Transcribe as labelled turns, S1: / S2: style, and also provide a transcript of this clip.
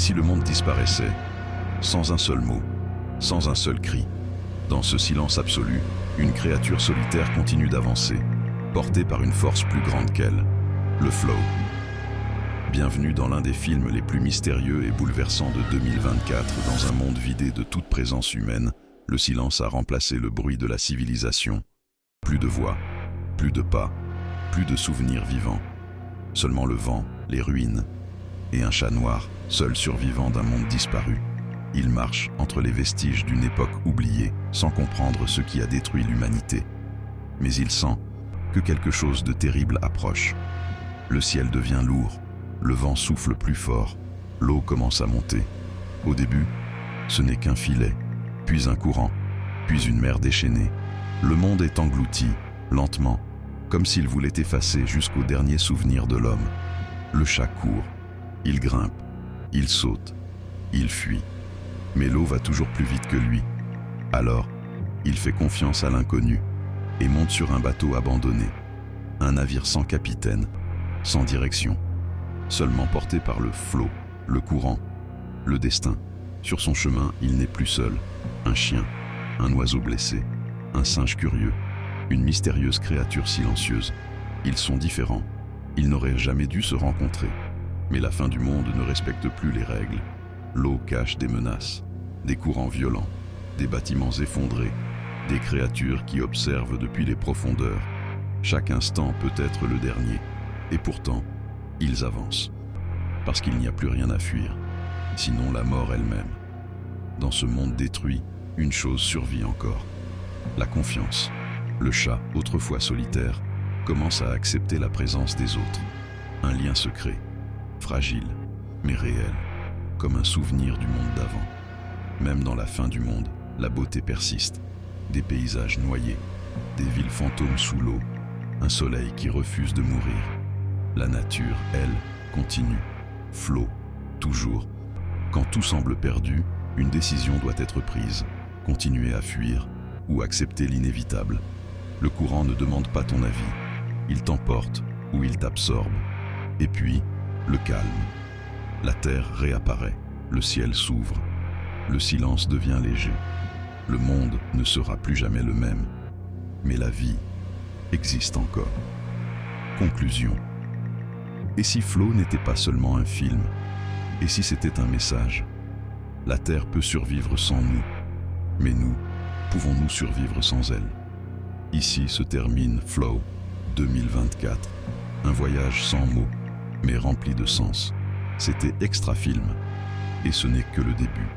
S1: si le monde disparaissait, sans un seul mot, sans un seul cri? Dans ce silence absolu, une créature solitaire continue d'avancer, portée par une force plus grande qu'elle, le flow. Bienvenue dans l'un des films les plus mystérieux et bouleversants de 2024. Dans un monde vidé de toute présence humaine, le silence a remplacé le bruit de la civilisation. Plus de voix, plus de pas, plus de souvenirs vivants. Seulement le vent, les ruines et un chat noir, seul survivant d'un monde disparu. Il marche entre les vestiges d'une époque oubliée, sans comprendre ce qui a détruit l'humanité. Mais il sent que quelque chose de terrible approche. Le ciel devient lourd, le vent souffle plus fort, l'eau commence à monter. Au début, ce n'est qu'un filet, puis un courant, puis une mer déchaînée. Le monde est englouti, lentement, comme s'il voulait effacer jusqu'au dernier souvenir de l'homme. Le chat court, il grimpe, il saute, il fuit. Mais l'eau va toujours plus vite que lui. Alors, il fait confiance à l'inconnu et monte sur un bateau abandonné. Un navire sans capitaine, sans direction, seulement porté par le flot, le courant, le destin. Sur son chemin, il n'est plus seul. Un chien, un oiseau blessé, un singe curieux, une mystérieuse créature silencieuse. Ils sont différents. Ils n'auraient jamais dû se rencontrer. Mais la fin du monde ne respecte plus les règles. L'eau cache des menaces, des courants violents, des bâtiments effondrés, des créatures qui observent depuis les profondeurs. Chaque instant peut être le dernier, et pourtant, ils avancent. Parce qu'il n'y a plus rien à fuir, sinon la mort elle-même. Dans ce monde détruit, une chose survit encore. La confiance. Le chat, autrefois solitaire, commence à accepter la présence des autres. Un lien secret, fragile, mais réel. Comme un souvenir du monde d'avant. Même dans la fin du monde, la beauté persiste. Des paysages noyés, des villes fantômes sous l'eau, un soleil qui refuse de mourir. La nature, elle, continue, flot, toujours. Quand tout semble perdu, une décision doit être prise. Continuer à fuir ou accepter l'inévitable. Le courant ne demande pas ton avis. Il t'emporte ou il t'absorbe. Et puis, le calme. La terre réapparaît, le ciel s'ouvre, le silence devient léger. Le monde ne sera plus jamais le même, mais la vie existe encore. Conclusion. Et si Flow n'était pas seulement un film? Et si c'était un message? La Terre peut survivre sans nous, mais nous, pouvons-nous survivre sans elle? Ici se termine Flow 2024, un voyage sans mots, mais rempli de sens. C'était Extra Film, et ce n'est que le début.